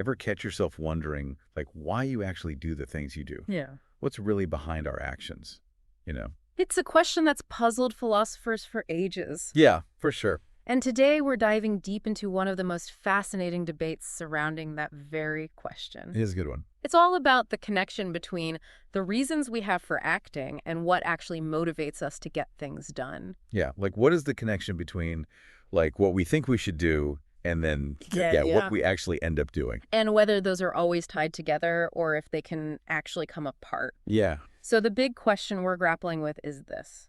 Ever catch yourself wondering, like, why you actually do the things you do? Yeah. What's really behind our actions? You know? It's a question that's puzzled philosophers for ages. Yeah, for sure. And today we're diving deep into one of the most fascinating debates surrounding that very question. It is a good one. It's all about the connection between the reasons we have for acting and what actually motivates us to get things done. Yeah, like what is the connection between, like, what we think we should do and then, what we actually end up doing? And whether those are always tied together or if they can actually come apart. Yeah. So the big question we're grappling with is this.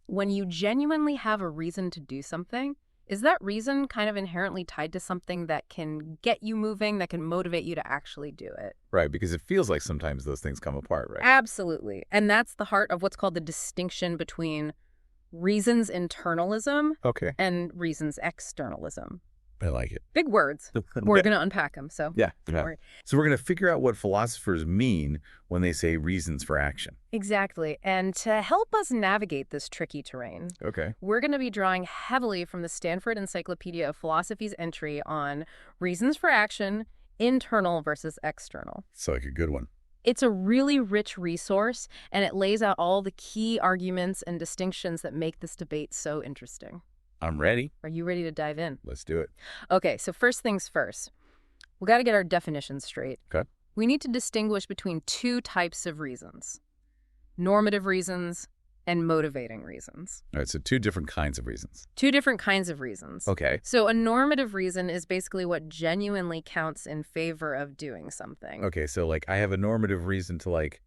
When you genuinely have a reason to do something, is that reason kind of inherently tied to something that can get you moving, that can motivate you to actually do it? Right, because it feels like sometimes those things come apart, right? Absolutely. And that's the heart of what's called the distinction between reasons internalism Okay. and reasons externalism. I like it. Big words. We're going to unpack them, so Yeah. don't worry. So we're going to figure out what philosophers mean when they say reasons for action. Exactly. And to help us navigate this tricky terrain, Okay. we're going to be drawing heavily from the Stanford Encyclopedia of Philosophy's entry on reasons for action, internal versus external. So like a good one. It's a really rich resource, and it lays out all the key arguments and distinctions that make this debate so interesting. I'm ready. Are you ready to dive in? Let's do it. Okay, so first things first. We got to get our definitions straight. Okay. We need to distinguish between two types of reasons: normative reasons and motivating reasons. All right, so two different kinds of reasons. Two different kinds of reasons. Okay. So a normative reason is basically what genuinely counts in favor of doing something. Okay, so like I have a normative reason to, like,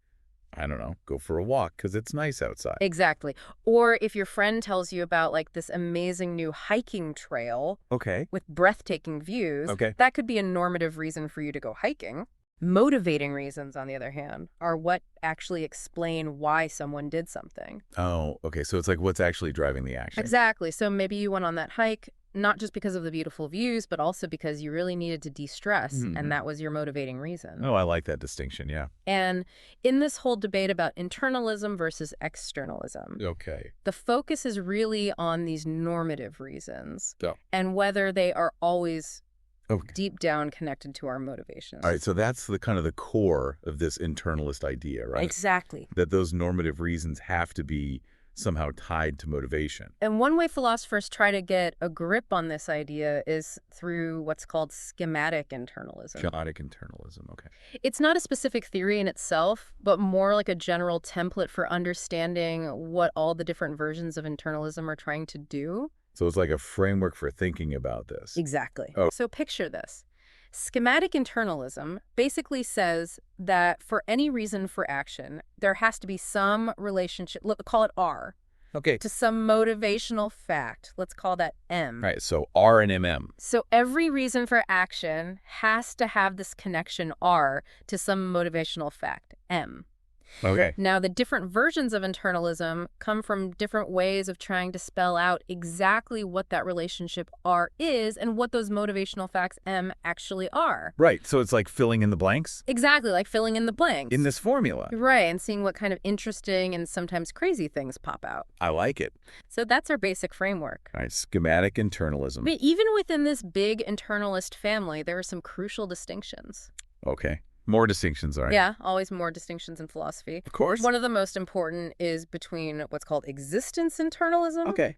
I don't know, go for a walk because it's nice outside. Exactly. Or if your friend tells you about like this amazing new hiking trail Okay. with breathtaking views, Okay. that could be a normative reason for you to go hiking. Motivating reasons, on the other hand, are what actually explain why someone did something. Oh, okay. So it's like what's actually driving the action. Exactly. So maybe you went on that hike, not just because of the beautiful views, but also because you really needed to de-stress, and that was your motivating reason. Oh, I like that distinction. Yeah. And in this whole debate about internalism versus externalism, Okay. the focus is really on these normative reasons Yeah. and whether they are always Okay. deep down connected to our motivations. All right. So that's the kind of the core of this internalist idea, right? Exactly. That those normative reasons have to be somehow tied to motivation. And one way philosophers try to get a grip on this idea is through what's called schematic internalism. Chaotic internalism. Okay. It's not a specific theory in itself, but more like a general template for understanding what all the different versions of internalism are trying to do. So it's like a framework for thinking about this. Exactly. Oh. So picture this. Schematic internalism basically says that for any reason for action, there has to be some relationship, let's call it R, Okay. to some motivational fact. Let's call that M. All right. So R and MM. So every reason for action has to have this connection R to some motivational fact, M. Okay. Now, the different versions of internalism come from different ways of trying to spell out exactly what that relationship R is and what those motivational facts M actually are. Right. So it's like filling in the blanks Exactly, like filling in the blanks. in this formula. Right, and seeing what kind of interesting and sometimes crazy things pop out. I like it. So that's our basic framework. All right. Schematic internalism. But even within this big internalist family, there are some crucial distinctions. Okay. More distinctions, all right. Yeah, always more distinctions in philosophy. Of course. One of the most important is between what's called existence internalism Okay.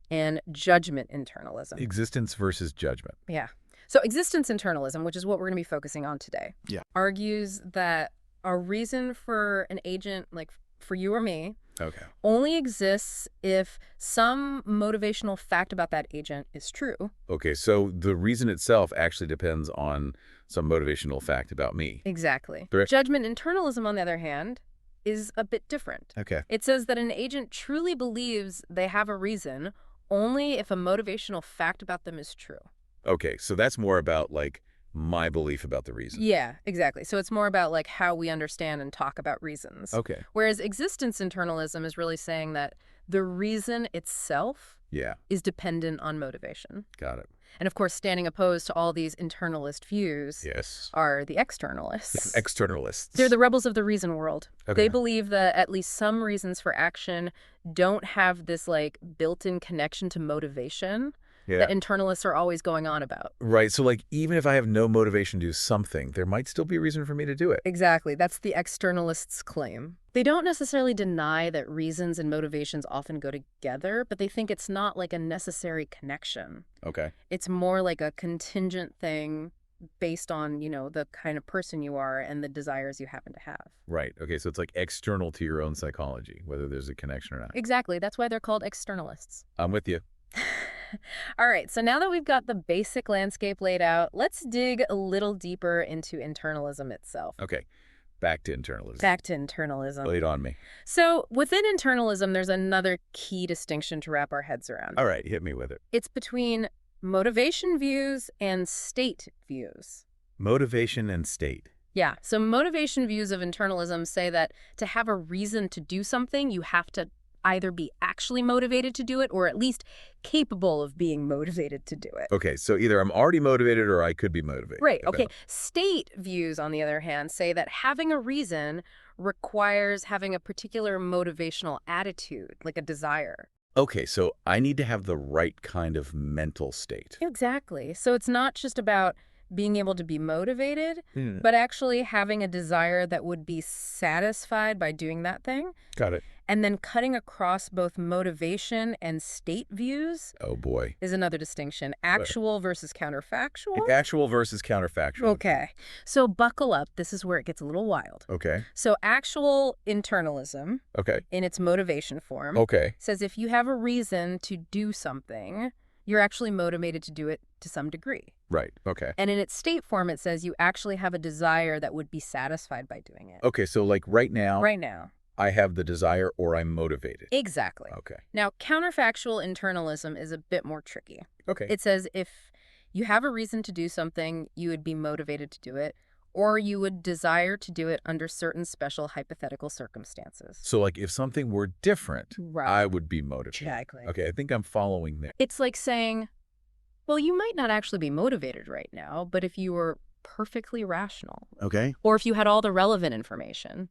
and judgment internalism. Existence versus judgment. Yeah. So existence internalism, which is what we're going to be focusing on today, Yeah. argues that a reason for an agent, like for you or me, Okay. only exists if some motivational fact about that agent is true. Okay. So the reason itself actually depends on some motivational fact about me. Exactly. Correct. Judgment internalism, on the other hand, is a bit different. Okay. It says that an agent truly believes they have a reason only if a motivational fact about them is true. Okay. So that's more about like my belief about the reason. Yeah, exactly. So it's more about like how we understand and talk about reasons. Okay. Whereas existence internalism is really saying that the reason itself Yeah. is dependent on motivation. Got it. And of course, standing opposed to all these internalist views Yes. are the externalists. Externalists. They're the rebels of the reason world. Okay. They believe that at least some reasons for action don't have this like built-in connection to motivation. that internalists are always going on about. Right. So like even if I have no motivation to do something, there might still be a reason for me to do it. Exactly. That's the externalists' claim. They don't necessarily deny that reasons and motivations often go together, but they think it's not like a necessary connection. Okay. It's more like a contingent thing based on, the kind of person you are and the desires you happen to have. Right. Okay. So it's like external to your own psychology, whether there's a connection or not. Exactly. That's why they're called externalists. I'm with you. All right. So now that we've got the basic landscape laid out, let's dig a little deeper into internalism itself. Okay. Back to internalism. Back to internalism. Lay it on me. So within internalism, there's another key distinction to wrap our heads around. All right. Hit me with it. It's between motivation views and state views. Motivation and state. Yeah. So motivation views of internalism say that to have a reason to do something, you have to either be actually motivated to do it or at least capable of being motivated to do it. Okay, so either I'm already motivated or I could be motivated. Right, okay. State views, on the other hand, say that having a reason requires having a particular motivational attitude, like a desire. Okay, so I need to have the right kind of mental state. Exactly. So it's not just about being able to be motivated, but actually having a desire that would be satisfied by doing that thing. Got it. And then cutting across both motivation and state views. Oh, boy. Is another distinction. Actual versus counterfactual. Actual versus counterfactual. Okay. So buckle up. This is where it gets a little wild. Okay. So actual internalism, okay, in its motivation form, okay, says if you have a reason to do something, you're actually motivated to do it to some degree. Right. Okay. And in its state form, it says you actually have a desire that would be satisfied by doing it. Okay. So like right now, I have the desire or I'm motivated. Exactly. Okay. Now, counterfactual internalism is a bit more tricky. Okay. It says if you have a reason to do something, you would be motivated to do it, or you would desire to do it under certain special hypothetical circumstances. So like if something were different, right, I would be motivated. Exactly. Okay, I think I'm following that. It's like saying, well, you might not actually be motivated right now, but if you were perfectly rational. Okay. Or if you had all the relevant information,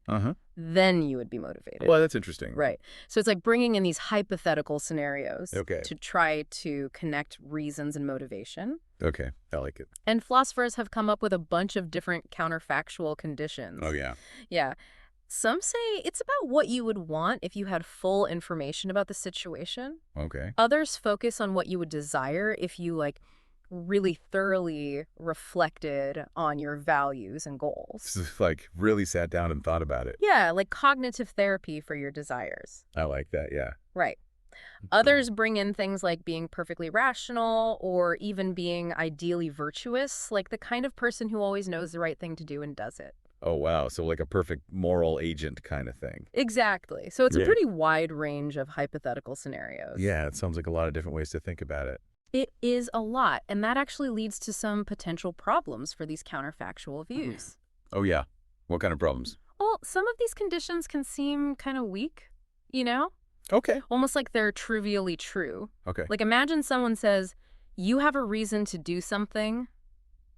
then you would be motivated. Well, that's interesting. Right. So it's like bringing in these hypothetical scenarios to try to connect reasons and motivation. Okay. I like it. And philosophers have come up with a bunch of different counterfactual conditions. Oh, yeah. Yeah. Some say it's about what you would want if you had full information about the situation. Okay. Others focus on what you would desire if you, really thoroughly reflected on your values and goals. Like really sat down and thought about it. Yeah, like cognitive therapy for your desires. I like that, yeah. Right. Others bring in things like being perfectly rational or even being ideally virtuous, like the kind of person who always knows the right thing to do and does it. Oh, wow. So like a perfect moral agent kind of thing. Exactly. So it's a pretty wide range of hypothetical scenarios. Yeah, it sounds like a lot of different ways to think about it. It is a lot, and that actually leads to some potential problems for these counterfactual views. Oh, yeah. What kind of problems? Well, some of these conditions can seem kind of weak, Okay. Almost like they're trivially true. Okay. Like imagine someone says, you have a reason to do something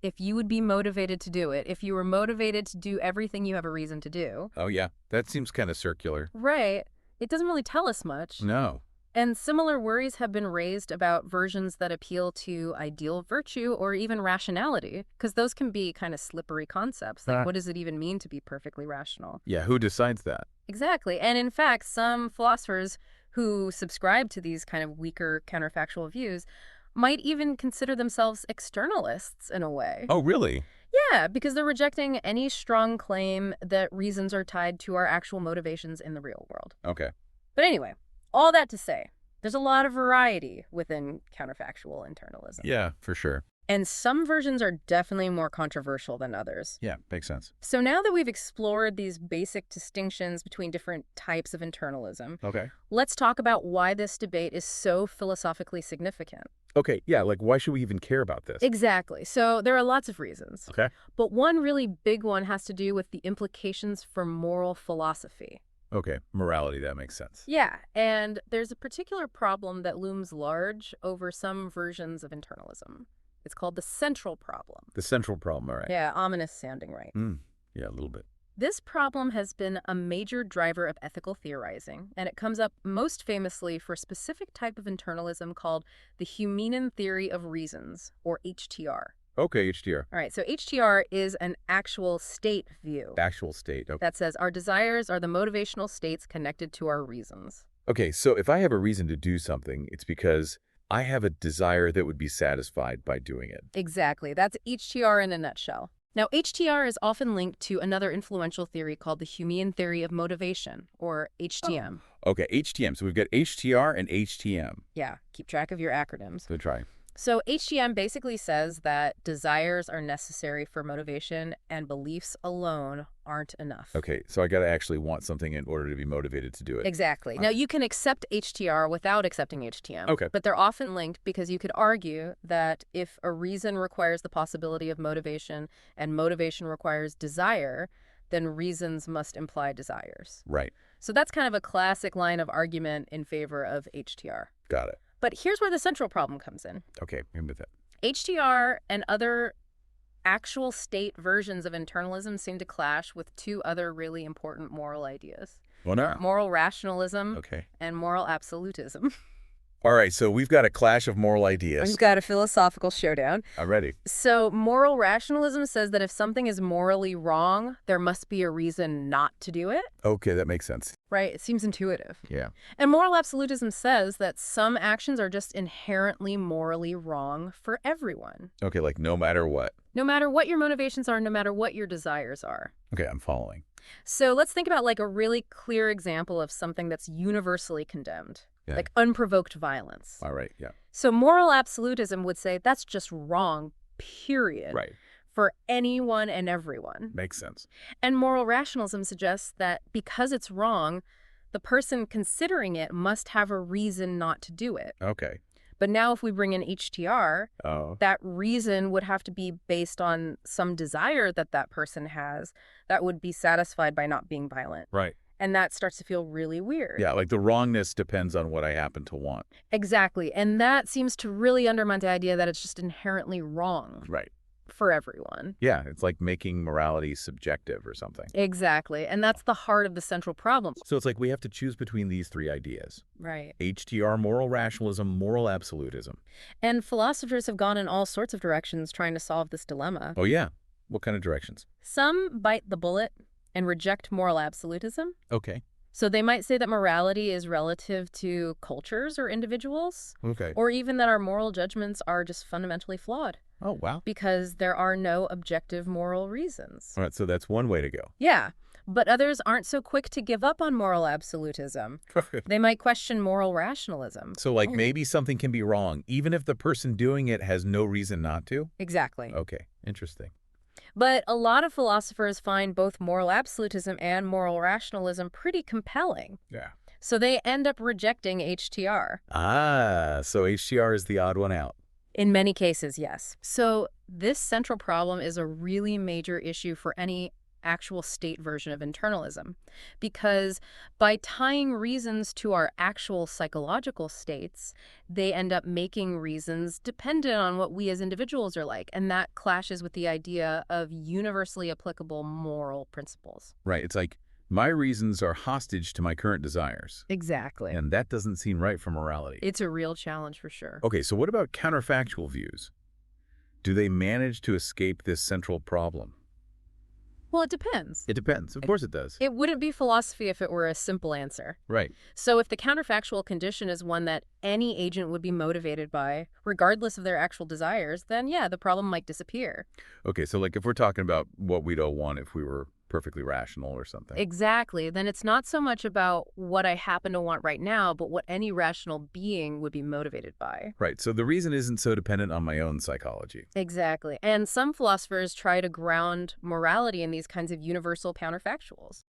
if you would be motivated to do it, if you were motivated to do everything you have a reason to do. Oh, yeah. That seems kind of circular. Right. It doesn't really tell us much. No. And similar worries have been raised about versions that appeal to ideal virtue or even rationality, because those can be kind of slippery concepts. Like, what does it even mean to be perfectly rational? Yeah, who decides that? Exactly. And in fact, some philosophers who subscribe to these kind of weaker counterfactual views might even consider themselves externalists in a way. Oh, really? Yeah, because they're rejecting any strong claim that reasons are tied to our actual motivations in the real world. Okay. But anyway, all that to say, there's a lot of variety within counterfactual internalism. Yeah, for sure. And some versions are definitely more controversial than others. Yeah, makes sense. So now that we've explored these basic distinctions between different types of internalism, let's talk about why this debate is so philosophically significant. Okay, yeah, like why should we even care about this? Exactly. So there are lots of reasons. Okay. But one really big one has to do with the implications for moral philosophy. Okay, morality, that makes sense. Yeah, and there's a particular problem that looms large over some versions of internalism. It's called the central problem. The central problem, all right. Yeah, ominous sounding, right? Yeah, a little bit. This problem has been a major driver of ethical theorizing, and it comes up most famously for a specific type of internalism called the Humean theory of reasons, or HTR. Okay, HTR. All right, so HTR is an actual state view. Actual state. Okay. That says our desires are the motivational states connected to our reasons. Okay, so if I have a reason to do something, it's because I have a desire that would be satisfied by doing it. Exactly. That's HTR in a nutshell. Now, HTR is often linked to another influential theory called the Humean theory of motivation, or HTM. Okay, HTM. So we've got HTR and HTM. Yeah, keep track of your acronyms. So try. So HTM basically says that desires are necessary for motivation and beliefs alone aren't enough. Okay, so I got to actually want something in order to be motivated to do it. Exactly. Now, you can accept HTR without accepting HTM. Okay. But they're often linked because you could argue that if a reason requires the possibility of motivation and motivation requires desire, then reasons must imply desires. Right. So that's kind of a classic line of argument in favor of HTR. Got it. But here's where the central problem comes in. Okay, I'm with that. HTR and other actual state versions of internalism seem to clash with two other really important moral ideas. Well, no. Moral rationalism Okay. and moral absolutism. All right, so we've got a clash of moral ideas. We've got a philosophical showdown. I'm ready. So moral rationalism says that if something is morally wrong, there must be a reason not to do it, Okay, that makes sense. right? It seems intuitive. Yeah. And moral absolutism says that some actions are just inherently morally wrong for everyone. Okay, like no matter what. No matter what your motivations are, no matter what your desires are. Okay, I'm following. So let's think about like a really clear example of something that's universally condemned, Yeah. like unprovoked violence. All right, yeah. So moral absolutism would say that's just wrong, period, Right. for anyone and everyone. Makes sense. And moral rationalism suggests that because it's wrong, the person considering it must have a reason not to do it. Okay. But now if we bring in HTR, Oh. that reason would have to be based on some desire that that person has that would be satisfied by not being violent. Right. And that starts to feel really weird. Yeah, like the wrongness depends on what I happen to want. Exactly. And that seems to really undermine the idea that it's just inherently wrong Right. for everyone. Yeah, it's like making morality subjective or something. Exactly. And that's the heart of the central problem. So it's like we have to choose between these three ideas. Right. HTR, moral rationalism, moral absolutism. And philosophers have gone in all sorts of directions trying to solve this dilemma. Oh, yeah. What kind of directions? Some bite the bullet and reject moral absolutism. Okay. So they might say that morality is relative to cultures or individuals, Okay. or even that our moral judgments are just fundamentally flawed Oh, wow. because there are no objective moral reasons. All right, so that's one way to go. Yeah, but others aren't so quick to give up on moral absolutism. They might question moral rationalism. So, like, maybe something can be wrong, even if the person doing it has no reason not to? Exactly. Okay, interesting. But a lot of philosophers find both moral absolutism and moral rationalism pretty compelling. Yeah. So they end up rejecting HTR. Ah, so HTR is the odd one out. In many cases, yes. So this central problem is a really major issue for any actual state version of internalism, because by tying reasons to our actual psychological states, they end up making reasons dependent on what we as individuals are like, and that clashes with the idea of universally applicable moral principles. Right, it's like my reasons are hostage to my current desires. Exactly. And that doesn't seem right for morality. It's a real challenge for sure. Okay, so what about counterfactual views? Do they manage to escape this central problem? Well, it depends. It depends. Of course it does. It wouldn't be philosophy if it were a simple answer. Right. So if the counterfactual condition is one that any agent would be motivated by, regardless of their actual desires, then yeah, the problem might disappear. Okay, so like if we're talking about what we'd all want if we were perfectly rational or something. Exactly. Then it's not so much about what I happen to want right now, but what any rational being would be motivated by. Right, so the reason isn't so dependent on my own psychology. Exactly. And some philosophers try to ground morality in these kinds of universal counterfactuals.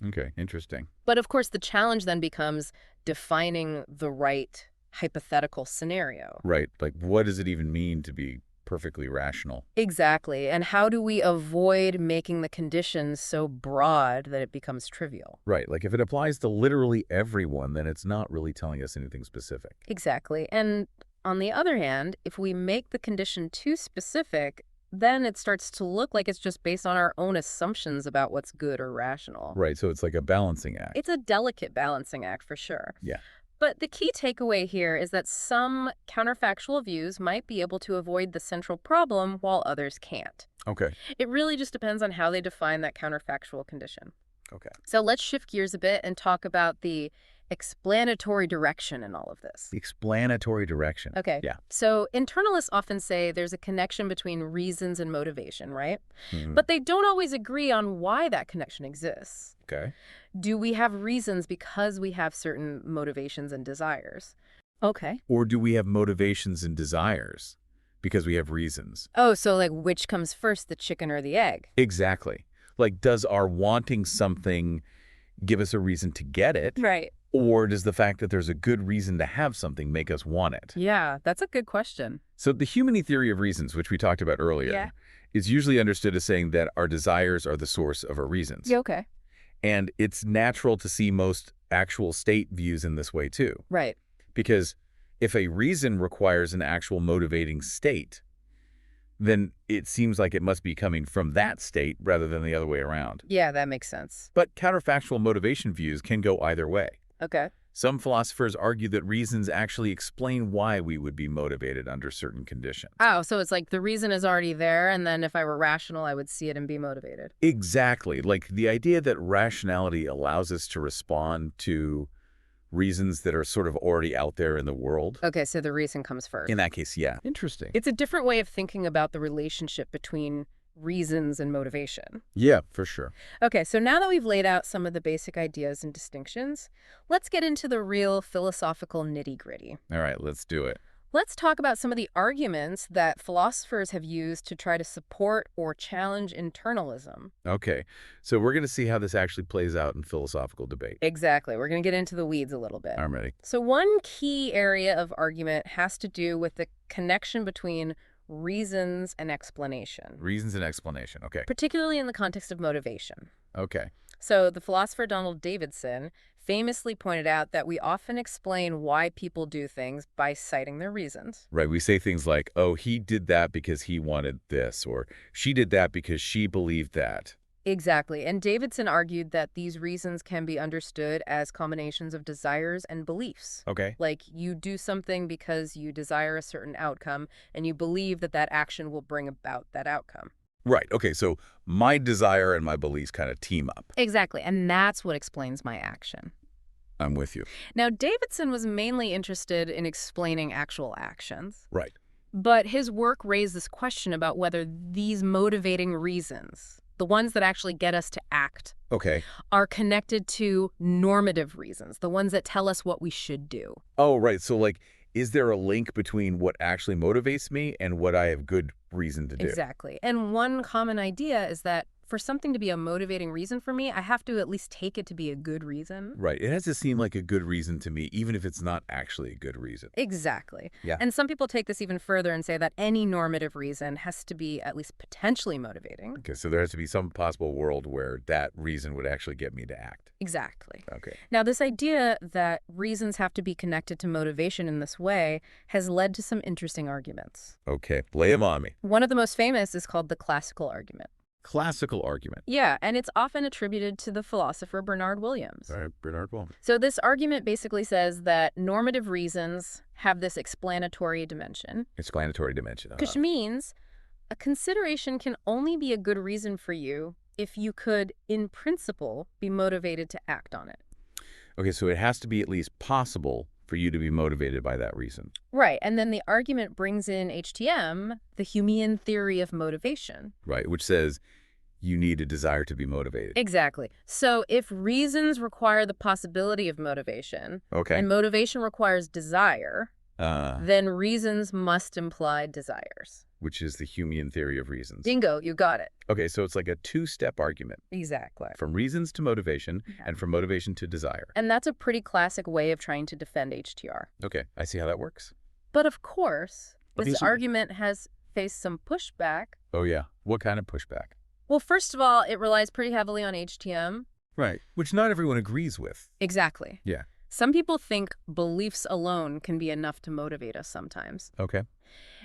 Okay, interesting. But of course, the challenge then becomes defining the right hypothetical scenario. Right, like what does it even mean to be perfectly rational? Exactly. And how do we avoid making the conditions so broad that it becomes trivial? Right, like if it applies to literally everyone, then it's not really telling us anything specific. Exactly. And on the other hand, if we make the condition too specific, then it starts to look like it's just based on our own assumptions about what's good or rational. Right, so it's like a balancing act. It's a delicate balancing act for sure. Yeah. But the key takeaway here is that some counterfactual views might be able to avoid the central problem while others can't. Okay. It really just depends on how they define that counterfactual condition. Okay. So let's shift gears a bit and talk about the explanatory direction in all of this. The explanatory direction. Okay. Yeah. So internalists often say there's a connection between reasons and motivation, right? Mhm. But they don't always agree on why that connection exists. Okay. Do we have reasons because we have certain motivations and desires? Okay. Or do we have motivations and desires because we have reasons? Oh, so like which comes first, the chicken or the egg? Exactly. Like, does our wanting something give us a reason to get it? Right. Or does the fact that there's a good reason to have something make us want it? Yeah, that's a good question. So the human theory of reasons, which we talked about earlier, Yeah. is usually understood as saying that our desires are the source of our reasons. Yeah, okay. And it's natural to see most actual state views in this way too. Right. Because if a reason requires an actual motivating state, then it seems like it must be coming from that state rather than the other way around. Yeah, that makes sense. But counterfactual motivation views can go either way. Okay. Some philosophers argue that reasons actually explain why we would be motivated under certain conditions. Oh, so it's like the reason is already there, and then if I were rational, I would see it and be motivated. Exactly. Like the idea that rationality allows us to respond to reasons that are sort of already out there in the world. Okay, so the reason comes first. In that case, yeah. Interesting. It's a different way of thinking about the relationship between reasons and motivation. Yeah, for sure. Okay, so now that we've laid out some of the basic ideas and distinctions, let's get into the real philosophical nitty-gritty. All right, let's do it. Let's talk about some of the arguments that philosophers have used to try to support or challenge internalism. Okay, so we're going to see how this actually plays out in philosophical debate. Exactly. We're going to get into the weeds a little bit. I'm ready. So one key area of argument has to do with the connection between reasons and explanation, Reasons and explanation. Okay. particularly in the context of motivation. Okay. So the philosopher Donald Davidson famously pointed out that we often explain why people do things by citing their reasons. Right. We say things like, oh, he did that because he wanted this, or she did that because she believed that. Exactly. And Davidson argued that these reasons can be understood as combinations of desires and beliefs. Okay. Like you do something because you desire a certain outcome and you believe that that action will bring about that outcome. Right. Okay. So my desire and my beliefs kind of team up. Exactly. And that's what explains my action. I'm with you. Now, Davidson was mainly interested in explaining actual actions. Right. But his work raised this question about whether these motivating reasons, the ones that actually get us to act, Okay. are connected to normative reasons, the ones that tell us what we should do. Oh, right. So like, is there a link between what actually motivates me and what I have good reason to do? Exactly. And one common idea is that for something to be a motivating reason for me, I have to at least take it to be a good reason. Right. It has to seem like a good reason to me, even if it's not actually a good reason. Exactly. Yeah. And some people take this even further and say that any normative reason has to be at least potentially motivating. Okay. So there has to be some possible world where that reason would actually get me to act. Exactly. Okay. Now, this idea that reasons have to be connected to motivation in this way has led to some interesting arguments. Okay. Lay them on me. One of the most famous is called the classical argument. Classical argument. Yeah, and it's often attributed to the philosopher Bernard Williams. All right. Bernard Williams. So this argument basically says that normative reasons have this explanatory dimension, Explanatory dimension. which means a consideration can only be a good reason for you if you could, in principle, be motivated to act on it. Okay. So it has to be at least possible for you to be motivated by that reason. Right, and then the argument brings in HTM, the Humean theory of motivation. Right. Which says you need a desire to be motivated. Exactly. So if reasons require the possibility of motivation, Okay. and motivation requires desire, then reasons must imply desires. Which is the Humean theory of reasons. Bingo, you got it. Okay, so it's like a two-step argument. Exactly. From reasons to motivation, and from motivation to desire. And that's a pretty classic way of trying to defend HTR. Okay, I see how that works. But of course, this Obviously. argument has faced some pushback. Oh yeah, what kind of pushback? Well, first of all, it relies pretty heavily on HTM. Right, which not everyone agrees with. Exactly. Yeah. Some people think beliefs alone can be enough to motivate us sometimes. Okay.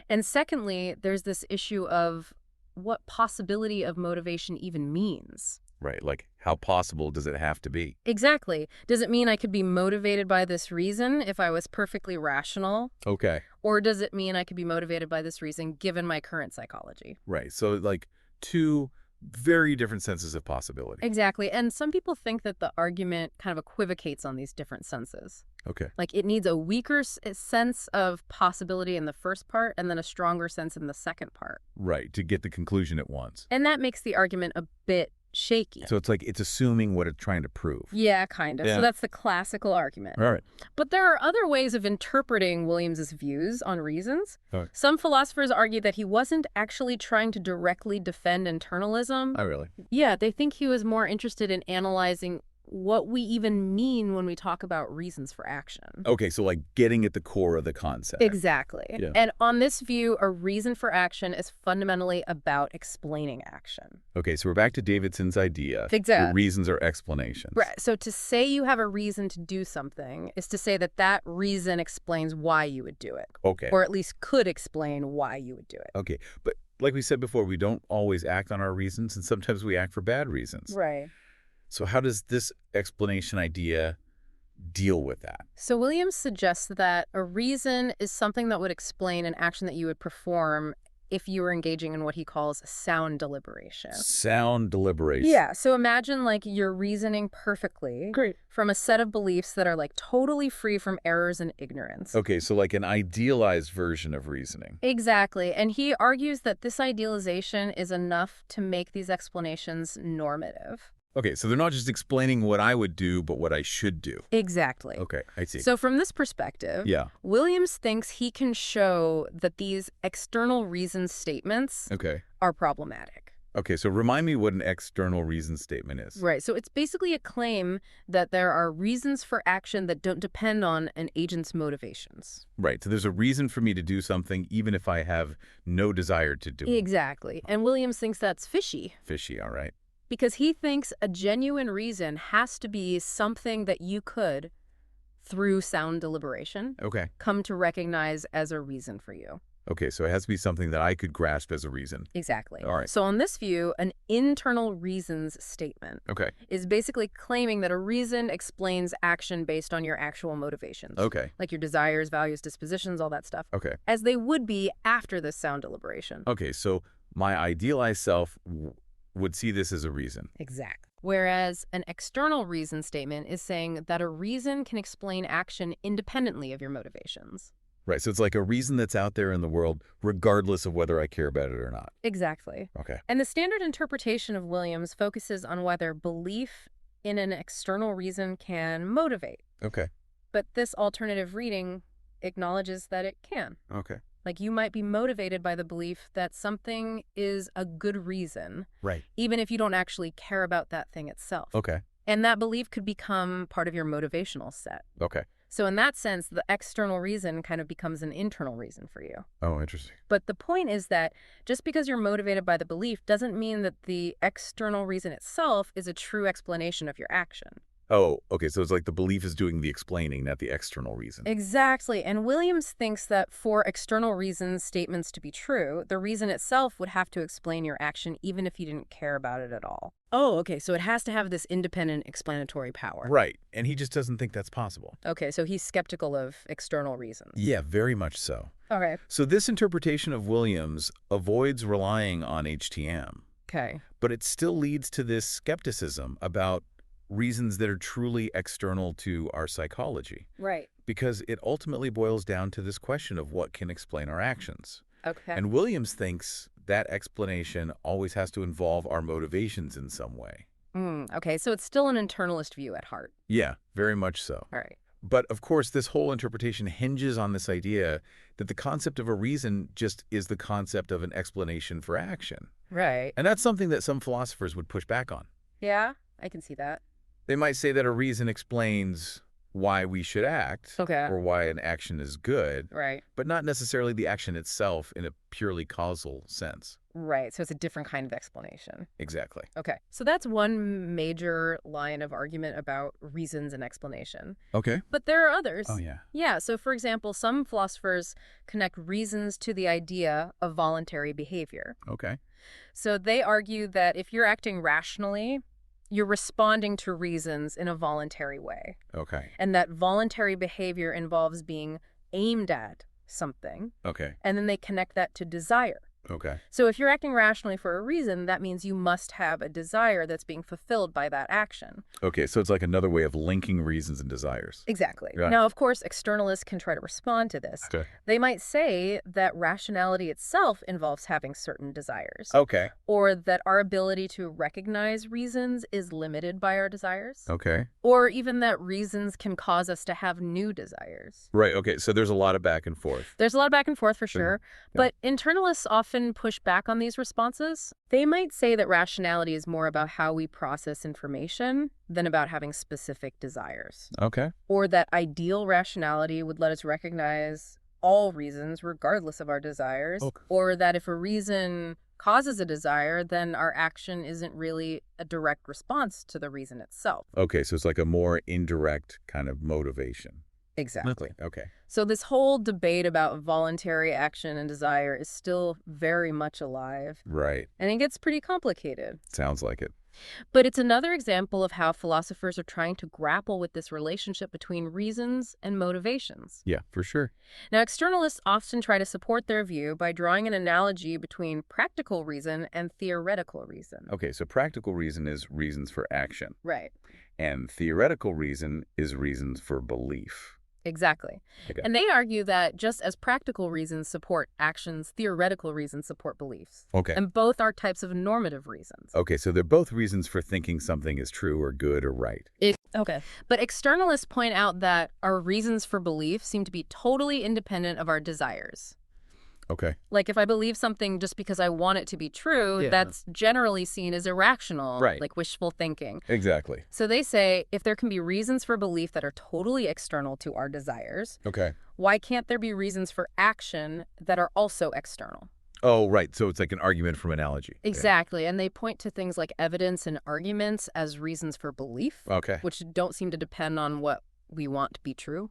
And secondly, there's this issue of what possibility of motivation even means. Right, like how possible does it have to be? Exactly. Does it mean I could be motivated by this reason if I was perfectly rational? Okay, Or does it mean I could be motivated by this reason given my current psychology? right. So like two very different senses of possibility. Exactly. And some people think that the argument kind of equivocates on these different senses. Okay, Like it needs a weaker sense of possibility in the first part and then a stronger sense in the second part. right, to get the conclusion at once. And that makes the argument a bit shaky. So it's like it's assuming what it's trying to prove. Yeah, kind of. Yeah. So that's the classical argument. All right. But there are other ways of interpreting Williams's views on reasons. All right. Some philosophers argue that he wasn't actually trying to directly defend internalism. Oh, really? Yeah, they think he was more interested in analyzing what we even mean when we talk about reasons for action. Okay, so like getting at the core of the concept. Exactly. Yeah. And on this view, a reason for action is fundamentally about explaining action. Okay, so we're back to Davidson's idea. Exactly. The reasons are explanations. Right. So to say you have a reason to do something is to say that that reason explains why you would do it. Okay. Or at least could explain why you would do it. Okay, but like we said before, we don't always act on our reasons, and sometimes we act for bad reasons. Right. So how does this explanation idea deal with that? So Williams suggests that a reason is something that would explain an action that you would perform if you were engaging in what he calls sound deliberation. Sound deliberation. Yeah, so imagine like you're reasoning perfectly Great. from a set of beliefs that are like totally free from errors and ignorance. Okay, so like an idealized version of reasoning. Exactly, and he argues that this idealization is enough to make these explanations normative. Okay, so they're not just explaining what I would do, but what I should do. Exactly. Okay, I see. So from this perspective, Yeah. Williams thinks he can show that these external reason statements Okay. are problematic. Okay, so remind me what an external reason statement is. Right, so it's basically a claim that there are reasons for action that don't depend on an agent's motivations. Right, so there's a reason for me to do something even if I have no desire to do it. Exactly, and Williams thinks that's fishy. Fishy, all right. Because he thinks a genuine reason has to be something that you could, through sound deliberation, Okay. come to recognize as a reason for you. Okay, so it has to be something that I could grasp as a reason. Exactly. All right. So on this view, an internal reasons statement Okay. is basically claiming that a reason explains action based on your actual motivations. Okay. Like your desires, values, dispositions, all that stuff. Okay. As they would be after this sound deliberation. Okay, so my idealized self would see this as a reason. Exactly. Whereas an external reason statement is saying that a reason can explain action independently of your motivations. Right, so it's like a reason that's out there in the world regardless of whether I care about it or not. Exactly. Okay. And the standard interpretation of Williams focuses on whether belief in an external reason can motivate. Okay. But this alternative reading acknowledges that it can. Okay. Like you might be motivated by the belief that something is a good reason, Right. even if you don't actually care about that thing itself. Okay. And that belief could become part of your motivational set. Okay. So in that sense, the external reason kind of becomes an internal reason for you. Oh, interesting. But the point is that just because you're motivated by the belief doesn't mean that the external reason itself is a true explanation of your action. Oh, okay, so it's like the belief is doing the explaining, not the external reason. Exactly. And Williams thinks that for external reasons statements to be true, the reason itself would have to explain your action even if you didn't care about it at all. Oh, okay. So it has to have this independent explanatory power. Right, and he just doesn't think that's possible. Okay, so he's skeptical of external reasons. Yeah, very much so. Okay. So this interpretation of Williams avoids relying on HTM, Okay. but it still leads to this skepticism about reasons that are truly external to our psychology, Right. because it ultimately boils down to this question of what can explain our actions. Okay. And Williams thinks that explanation always has to involve our motivations in some way. Okay, so it's still an internalist view at heart. Yeah, very much so. All right. But of course, this whole interpretation hinges on this idea that the concept of a reason just is the concept of an explanation for action. Right. And that's something that some philosophers would push back on. Yeah, I can see that. They might say that a reason explains why we should act Okay. or why an action is good, Right. but not necessarily the action itself in a purely causal sense. Right. So it's a different kind of explanation. Exactly. Okay. So that's one major line of argument about reasons and explanation. Okay. But there are others. Oh, yeah. Yeah. So, for example, some philosophers connect reasons to the idea of voluntary behavior. Okay. So they argue that if you're acting rationally, you're responding to reasons in a voluntary way, Okay. and that voluntary behavior involves being aimed at something, Okay. and then they connect that to desire. Okay. So if you're acting rationally for a reason, that means you must have a desire that's being fulfilled by that action. Okay, so it's like another way of linking reasons and desires. Exactly. Yeah. Now, of course, externalists can try to respond to this. Okay. They might say that rationality itself involves having certain desires, Okay. or that our ability to recognize reasons is limited by our desires, Okay. or even that reasons can cause us to have new desires. Right, okay, so there's a lot of back and forth. There's a lot of back and forth for sure, Yeah. but internalists often push back on these responses. They might say that rationality is more about how we process information than about having specific desires, Okay. or that ideal rationality would let us recognize all reasons regardless of our desires, Okay. or that if a reason causes a desire, then our action isn't really a direct response to the reason itself. Okay, so it's like a more indirect kind of motivation. Exactly. Okay. So this whole debate about voluntary action and desire is still very much alive, Right. and it gets pretty complicated. Sounds like it. But it's another example of how philosophers are trying to grapple with this relationship between reasons and motivations. Yeah, for sure. Now, externalists often try to support their view by drawing an analogy between practical reason and theoretical reason. Okay, so practical reason is reasons for action, Right. and theoretical reason is reasons for belief. Exactly. Okay. And they argue that just as practical reasons support actions, theoretical reasons support beliefs. Okay. And both are types of normative reasons. Okay, so they're both reasons for thinking something is true or good or right. Okay. But externalists point out that our reasons for belief seem to be totally independent of our desires. Okay. Like if I believe something just because I want it to be true, Yeah. that's generally seen as irrational, Right. like wishful thinking. Exactly. So they say if there can be reasons for belief that are totally external to our desires, Okay. why can't there be reasons for action that are also external? Oh, right. So it's like an argument from analogy. Exactly. And they point to things like evidence and arguments as reasons for belief, Yeah. Okay. which don't seem to depend on what we want to be true.